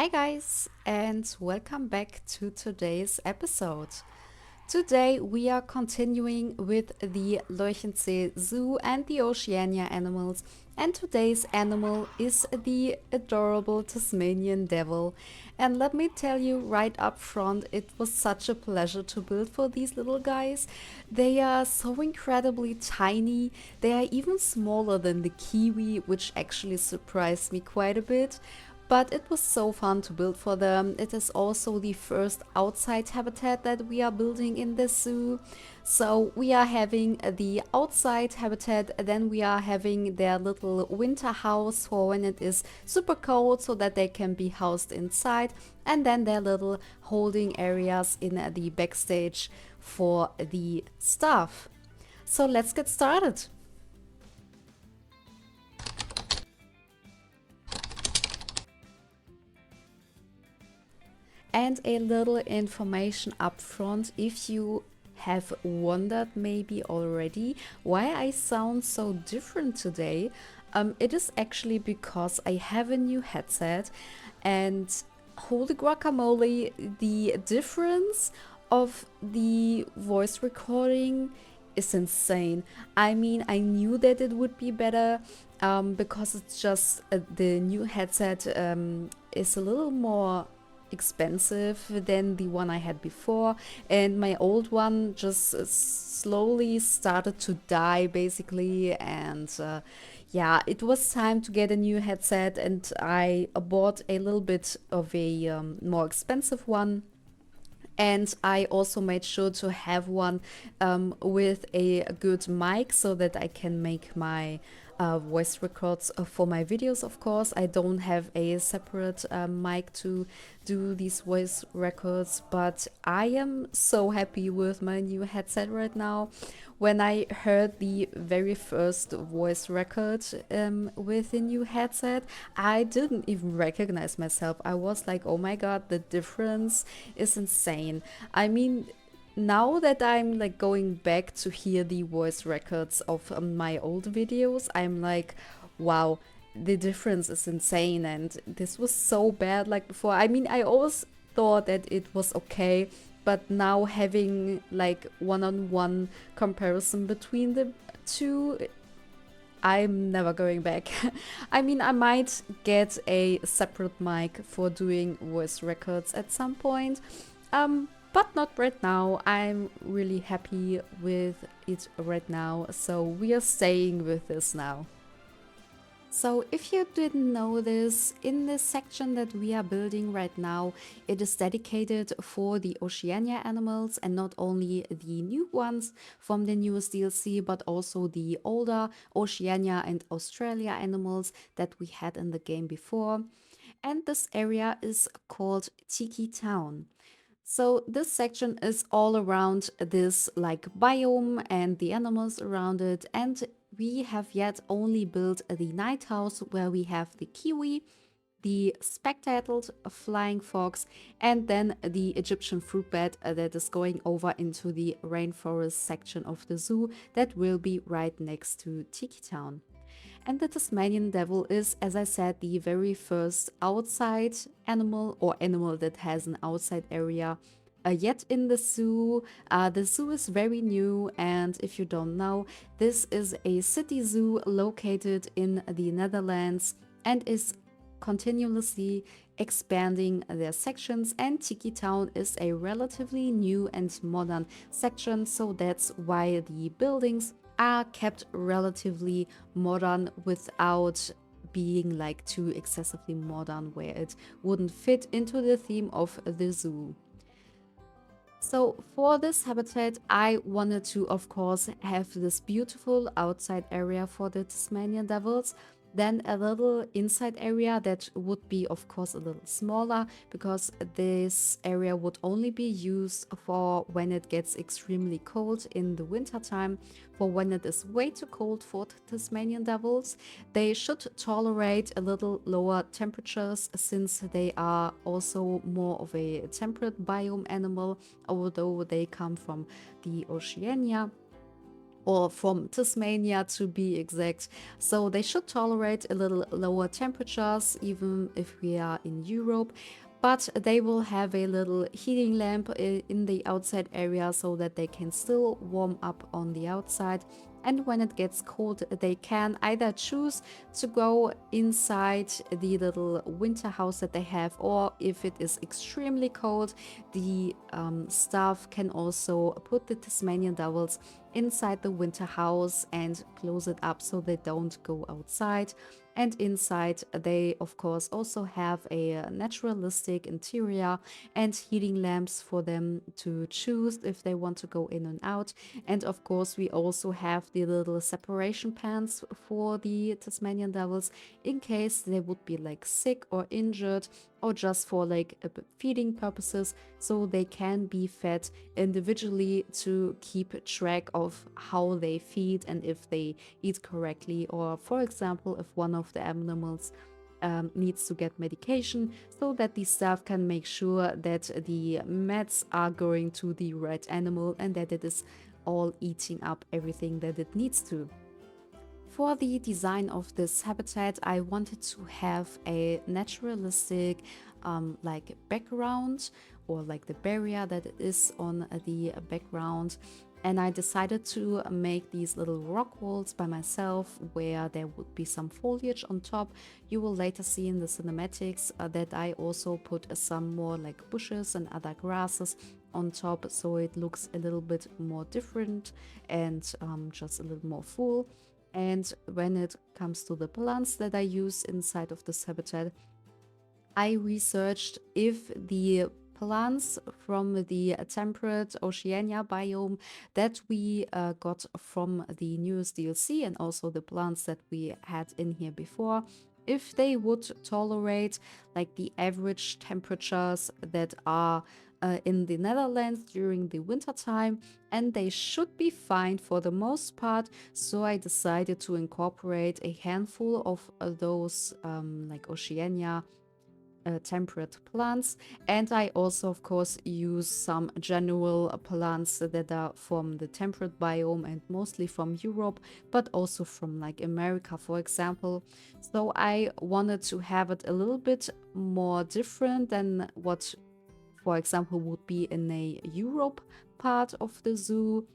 Hi, guys, and welcome back to today's episode. Today, we are continuing with the Leuchensee Zoo and the Oceania animals, and today's animal is the adorable Tasmanian devil. And let me tell you right up front, it was such a pleasure to build for these little guys. They are so incredibly tiny, they are even smaller than the kiwi, which actually surprised me quite a bit. But it was so fun to build for them. It is also the first outside habitat that we are building in the zoo. So we are having the outside habitat, then we are having their little winter house for when it is super cold so that they can be housed inside, and then their little holding areas in the backstage for the staff. So let's get started. And a little information up front if you have wondered maybe already why I sound so different today. It is actually because I have a new headset, and holy guacamole, the difference of the voice recording is insane. I mean, I knew that it would be better because it's just the new headset is a little more expensive than the one I had before, and my old one just slowly started to die basically. And yeah, it was time to get a new headset, and I bought a little bit of a more expensive one. And I also made sure to have one with a good mic so that I can make my voice records for my videos. Of course, I don't have a separate mic to do these voice records, but I am so happy with my new headset right now. When I heard the very first voice record with the new headset, I didn't even recognize myself. I was like, oh my god, the difference is insane. I mean, now that I'm like going back to hear the voice records of my old videos, I'm like, wow, the difference is insane. And this was so bad like before. I mean, I always thought that it was okay, but now having like one-on-one comparison between the two, I'm never going back. I mean, I might get a separate mic for doing voice records at some point, but not right now. I'm really happy with it right now, so we are staying with this now. So if you didn't know this, in this section that we are building right now, it is dedicated for the Oceania animals, and not only the new ones from the newest DLC, but also the older Oceania and Australia animals that we had in the game before. And this area is called Tiki Town. So this section is all around this like biome and the animals around it, and we have yet only built the night house where we have the kiwi, the spectated flying fox, and then the Egyptian fruit bed that is going over into the rainforest section of the zoo that will be right next to Tiki Town. And the Tasmanian devil is, as I said, the very first outside animal, or animal that has an outside area yet in the zoo. The zoo is very new, and if you don't know, this is a city zoo located in the Netherlands and is continuously expanding their sections, and Tiki Town is a relatively new and modern section, so that's why the buildings are kept relatively modern without being like too excessively modern where it wouldn't fit into the theme of the zoo. So for this habitat, I wanted to, of course, have this beautiful outside area for the Tasmanian devils, then a little inside area that would be, of course, a little smaller, because this area would only be used for when it gets extremely cold in the winter time. For when it is way too cold for Tasmanian devils, they should tolerate a little lower temperatures, since they are also more of a temperate biome animal, although they come from the Oceania. or from Tasmania to be exact. So they should tolerate a little lower temperatures, even if we are in Europe. But they will have a little heating lamp in the outside area so that they can still warm up on the outside. And when it gets cold, they can either choose to go inside the little winter house that they have, or if it is extremely cold, the staff can also put the Tasmanian devils inside the winter house and close it up so they don't go outside. And inside, they of course also have a naturalistic interior and heating lamps for them to choose if they want to go in and out. And of course, we also have the little separation pans for the Tasmanian devils in case they would be like sick or injured, or just for like feeding purposes, so they can be fed individually to keep track of how they feed and if they eat correctly, or for example if one of the animals needs to get medication, so that the staff can make sure that the meds are going to the right animal and that it is all eating up everything that it needs to. For the design of this habitat, I wanted to have a naturalistic like background, or like the barrier that is on the background. And I decided to make these little rock walls by myself where there would be some foliage on top. You will later see in the cinematics that I also put some more like bushes and other grasses on top, so it looks a little bit more different and just a little more full. And when it comes to the plants that I use inside of this habitat, I researched if the plants from the temperate Oceania biome that we got from the newest DLC, and also the plants that we had in here before, if they would tolerate like the average temperatures that are in the Netherlands during the winter time, and they should be fine for the most part. So I decided to incorporate a handful of those like Oceania temperate plants. And I also of course use some general plants that are from the temperate biome and mostly from Europe, but also from like America, for example. So I wanted to have it a little bit more different than what, for example, would be in a Europe part of the zoo,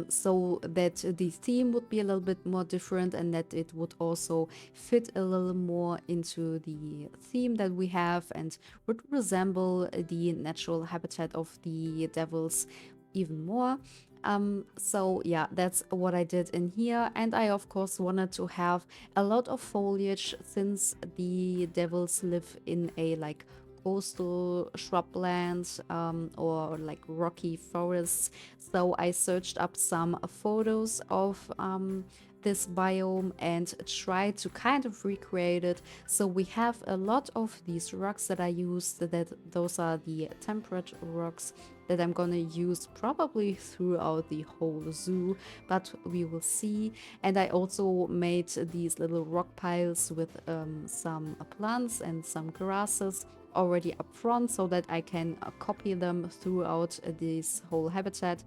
so that the theme would be a little bit more different and that it would also fit a little more into the theme that we have and would resemble the natural habitat of the devils even more. So yeah, that's what I did in here. And I of course wanted to have a lot of foliage since the devils live in a like coastal shrublands or like rocky forests. So I searched up some photos of this biome and tried to kind of recreate it. So we have a lot of these rocks that I used, that those are the temperate rocks that I'm gonna use probably throughout the whole zoo, but we will see. And I also made these little rock piles with some plants and some grasses already up front, so that I can copy them throughout this whole habitat.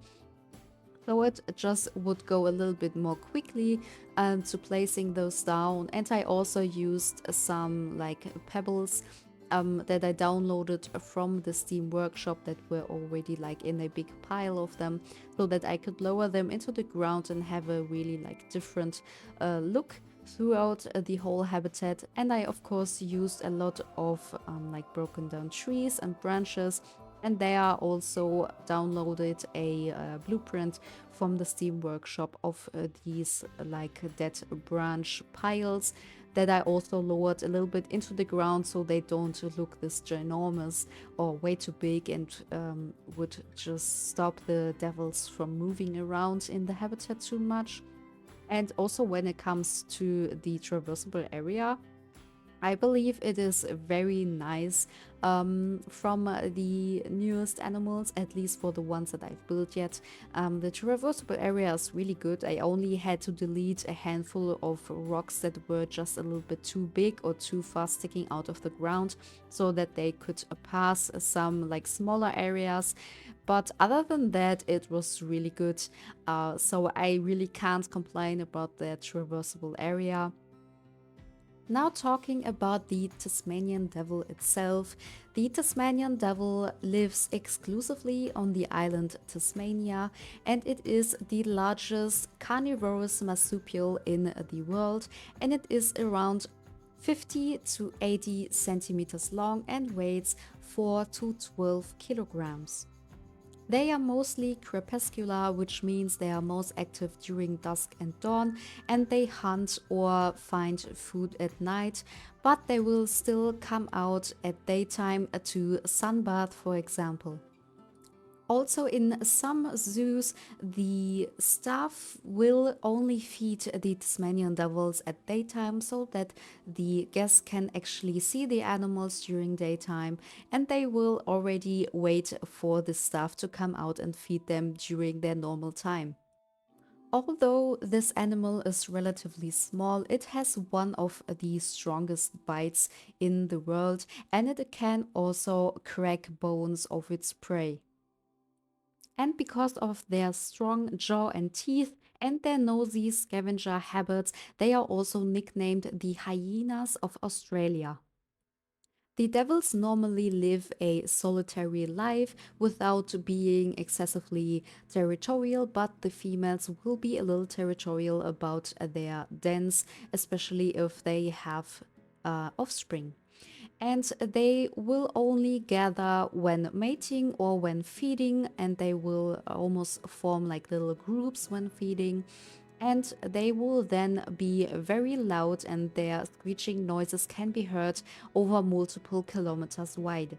So it just would go a little bit more quickly to placing those down. And I also used some like pebbles that I downloaded from the Steam workshop that were already like in a big pile of them, so that I could lower them into the ground and have a really like different look throughout the whole habitat. And I of course used a lot of like broken down trees and branches, and they are also downloaded a blueprint from the Steam workshop of these like dead branch piles that I also lowered a little bit into the ground, so they don't look this ginormous or way too big and would just stop the devils from moving around in the habitat too much. And also when it comes to the traversable area, I believe it is very nice from the newest animals, at least for the ones that I've built yet. The traversable area is really good. I only had to delete a handful of rocks that were just a little bit too big or too far sticking out of the ground so that they could pass some like smaller areas. But other than that, it was really good. So I really can't complain about the traversable area. Now, talking about the Tasmanian devil itself, the Tasmanian devil lives exclusively on the island Tasmania, and it is the largest carnivorous marsupial in the world, and it is around 50 to 80 centimeters long and weighs 4 to 12 kilograms. They are mostly crepuscular, which means they are most active during dusk and dawn, and they hunt or find food at night, but they will still come out at daytime to sunbathe, for example. Also, in some zoos, the staff will only feed the Tasmanian devils at daytime so that the guests can actually see the animals during daytime, and they will already wait for the staff to come out and feed them during their normal time. Although this animal is relatively small, it has one of the strongest bites in the world, and it can also crack bones of its prey. And because of their strong jaw and teeth and their nosy scavenger habits, they are also nicknamed the hyenas of Australia. The devils normally live a solitary life without being excessively territorial, but the females will be a little territorial about their dens, especially if they have offspring. And they will only gather when mating or when feeding, and they will almost form like little groups when feeding. And they will then be very loud, and their screeching noises can be heard over multiple kilometers wide.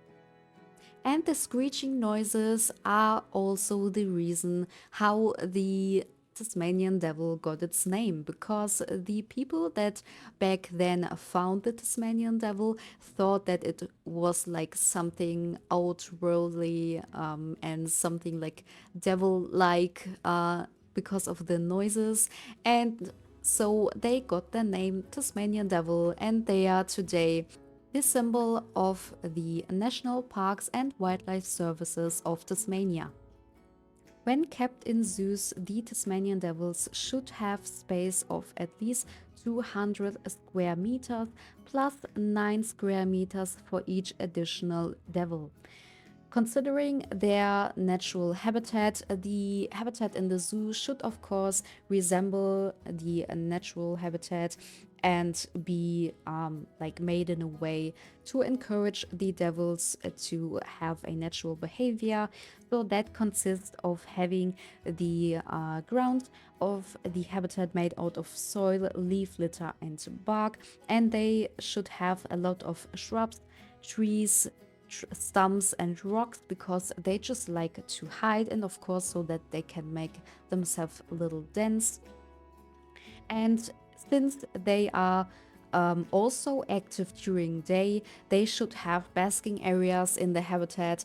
And the screeching noises are also the reason how the Tasmanian devil got its name, because the people that back then found the Tasmanian devil thought that it was like something outworldly and something like devil like because of the noises. And so they got the name Tasmanian devil, and they are today the symbol of the National Parks and Wildlife Services of Tasmania. When kept in zoos, the Tasmanian devils should have space of at least 200 square meters plus 9 square meters for each additional devil. Considering their natural habitat, the habitat in the zoo should, of course, resemble the natural habitat and be like made in a way to encourage the devils to have a natural behavior. So that consists of having the ground of the habitat made out of soil, leaf litter, and bark, and they should have a lot of shrubs, trees, stumps and rocks, because they just like to hide, and of course so that they can make themselves little dens. And since they are also active during day, they should have basking areas in the habitat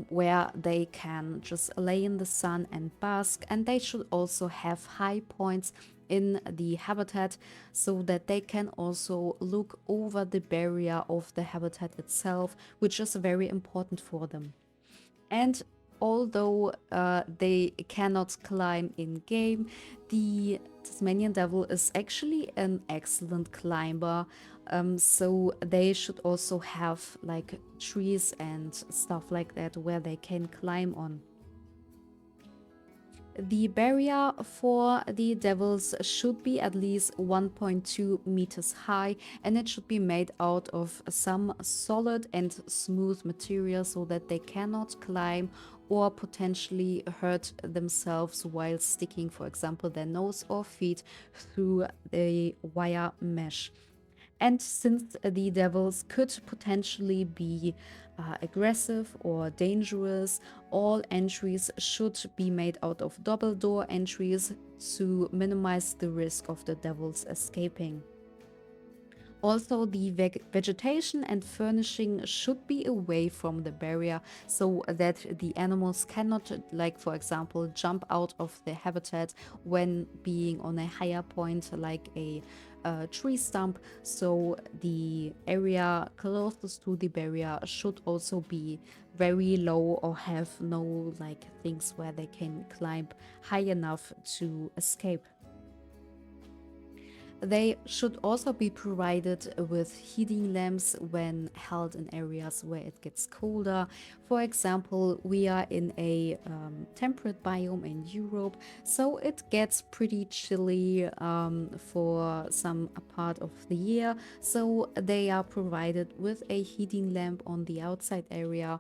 where they can just lay in the sun and bask, and they should also have high points in the habitat so that they can also look over the barrier of the habitat itself, which is very important for them. And although they cannot climb in game, the Tasmanian devil is actually an excellent climber. So they should also have like trees and stuff like that where they can climb on. The barrier for the devils should be at least 1.2 meters high, and it should be made out of some solid and smooth material so that they cannot climb or potentially hurt themselves while sticking, for example, their nose or feet through the wire mesh. And since the devils could potentially be aggressive or dangerous, all entries should be made out of double door entries to minimize the risk of the devils escaping. Also, the vegetation and furnishing should be away from the barrier so that the animals cannot, like for example, jump out of the habitat when being on a higher point, like a tree stump. So the area closest to the barrier should also be very low or have no like things where they can climb high enough to escape. They should also be provided with heating lamps when held in areas where it gets colder. For example, we are in a temperate biome in Europe, so it gets pretty chilly for some part of the year. So they are provided with a heating lamp on the outside area.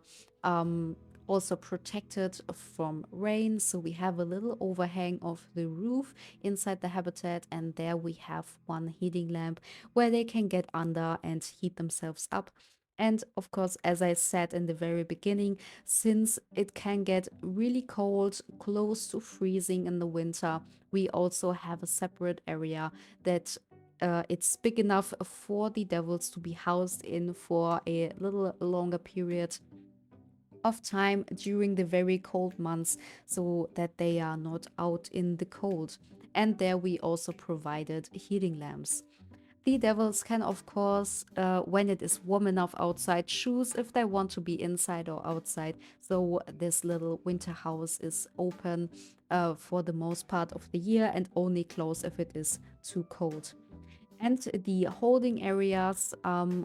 Also protected from rain, so we have a little overhang of the roof inside the habitat, and there we have one heating lamp where they can get under and heat themselves up. And of course, as I said in the very beginning, since it can get really cold, close to freezing in the winter, we also have a separate area that it's big enough for the devils to be housed in for a little longer period of time during the very cold months so that they are not out in the cold. And there we also provided heating lamps. The devils can, of course, when it is warm enough outside, choose if they want to be inside or outside. So this little winter house is open for the most part of the year and only close if it is too cold. And the holding areas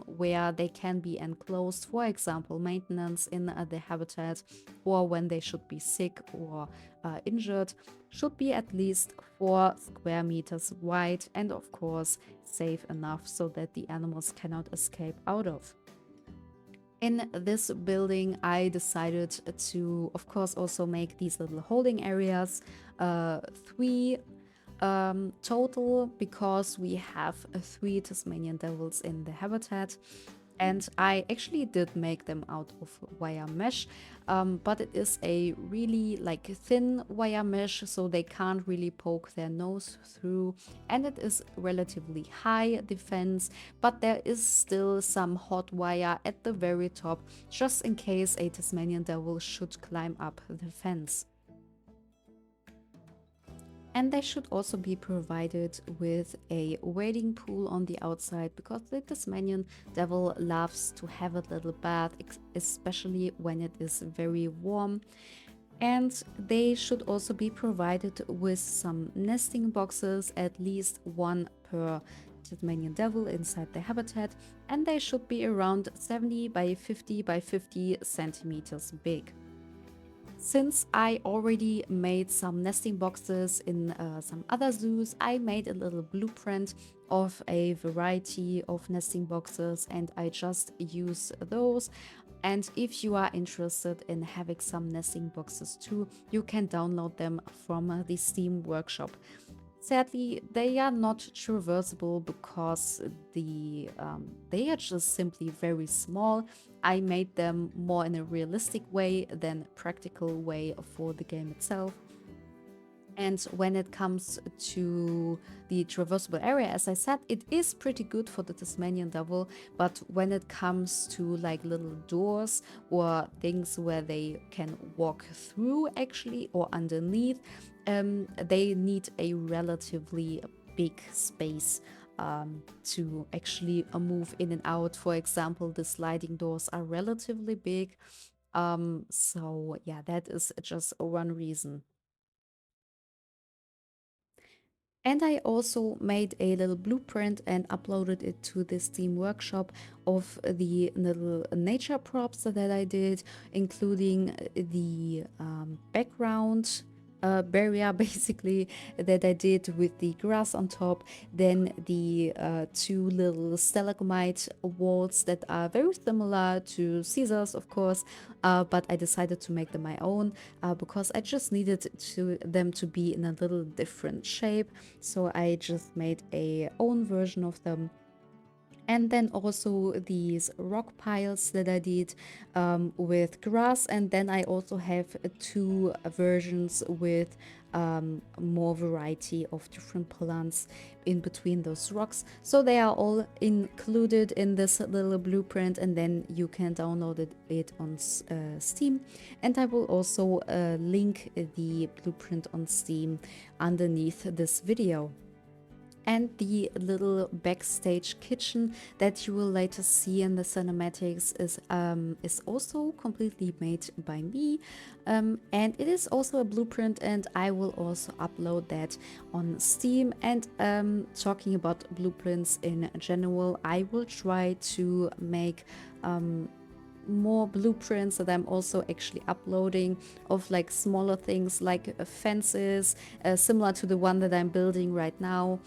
where they can be enclosed, for example, maintenance in the habitat, or when they should be sick or injured, should be at least 4 square meters wide and, of course, safe enough so that the animals cannot escape out of. In this building, I decided to, of course, also make these little holding areas, three total, because we have three Tasmanian devils in the habitat. And I actually did make them out of wire mesh, but it is a really like thin wire mesh, so they can't really poke their nose through, and it is relatively high defense, but there is still some hot wire at the very top, just in case a Tasmanian devil should climb up the fence. And they should also be provided with a wading pool on the outside, because the Tasmanian devil loves to have a little bath, especially when it is very warm. And they should also be provided with some nesting boxes, at least one per Tasmanian devil inside the habitat, and they should be around 70 by 50 by 50 centimeters big. Since I already made some nesting boxes in some other zoos, I made a little blueprint of a variety of nesting boxes, and I just use those. And if you are interested in having some nesting boxes too, you can download them from the Steam workshop. Sadly, they are not traversable because they are just simply very small. I made them more in a realistic way than practical way for the game itself. And when it comes to the traversable area, as I said, it is pretty good for the Tasmanian devil. But when it comes to like little doors or things where they can walk through actually or underneath, they need a relatively big space to actually move in and out. For example, the sliding doors are relatively big. So yeah, that is just one reason. And I also made a little blueprint and uploaded it to the Steam workshop of the little nature props that I did, including the background barrier basically that I did with the grass on top, then the two little stalagmite walls that are very similar to Caesar's, of course, but I decided to make them my own because I just needed them to be in a little different shape. So I just made a own version of them. And then also these rock piles that I did with grass. And then I also have two versions with more variety of different plants in between those rocks. So they are all included in this little blueprint, and then you can download it on Steam. And I will also link the blueprint on Steam underneath this video. And the little backstage kitchen that you will later see in the cinematics is also completely made by me, and it is also a blueprint, and I will also upload that on Steam. And talking about blueprints in general, I will try to make more blueprints that I'm also actually uploading of like smaller things like fences, similar to the one that I'm building right now.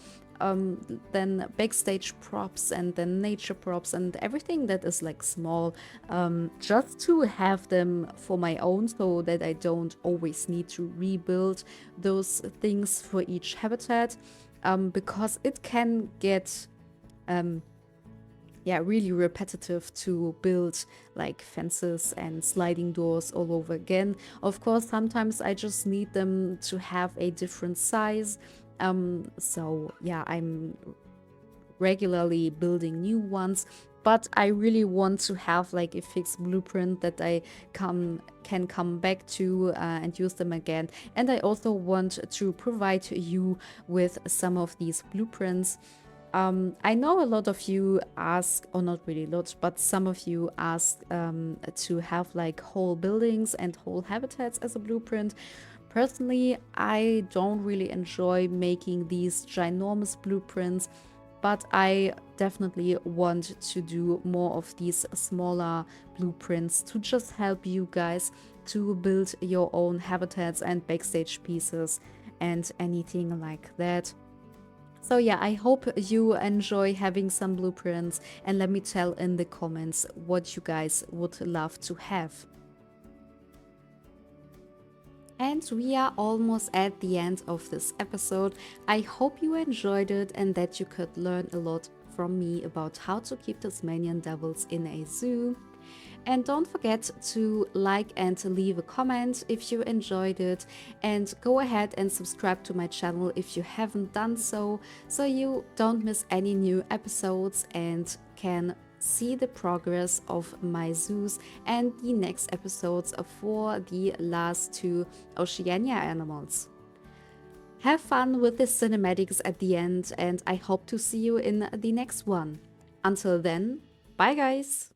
Then backstage props, and then nature props, and everything that is like small, just to have them for my own, so that I don't always need to rebuild those things for each habitat, because it can get yeah, really repetitive to build like fences and sliding doors all over again. Of course, sometimes I just need them to have a different size. So yeah, I'm regularly building new ones, but I really want to have like a fixed blueprint that I can come back to and use them again. And I also want to provide you with some of these blueprints. I know a lot of you ask, or not really lots, but some of you ask to have like whole buildings and whole habitats as a blueprint. Personally, I don't really enjoy making these ginormous blueprints, but I definitely want to do more of these smaller blueprints to just help you guys to build your own habitats and backstage pieces and anything like that. So yeah, I hope you enjoy having some blueprints, and let me tell in the comments what you guys would love to have. And we are almost at the end of this episode. I hope you enjoyed it and that you could learn a lot from me about how to keep Tasmanian devils in a zoo. And don't forget to like and leave a comment if you enjoyed it, and go ahead and subscribe to my channel if you haven't done so, so you don't miss any new episodes and can see the progress of my zoos and the next episodes for the last two Oceania animals. Have fun with the cinematics at the end, and I hope to see you in the next one. Until then, bye guys!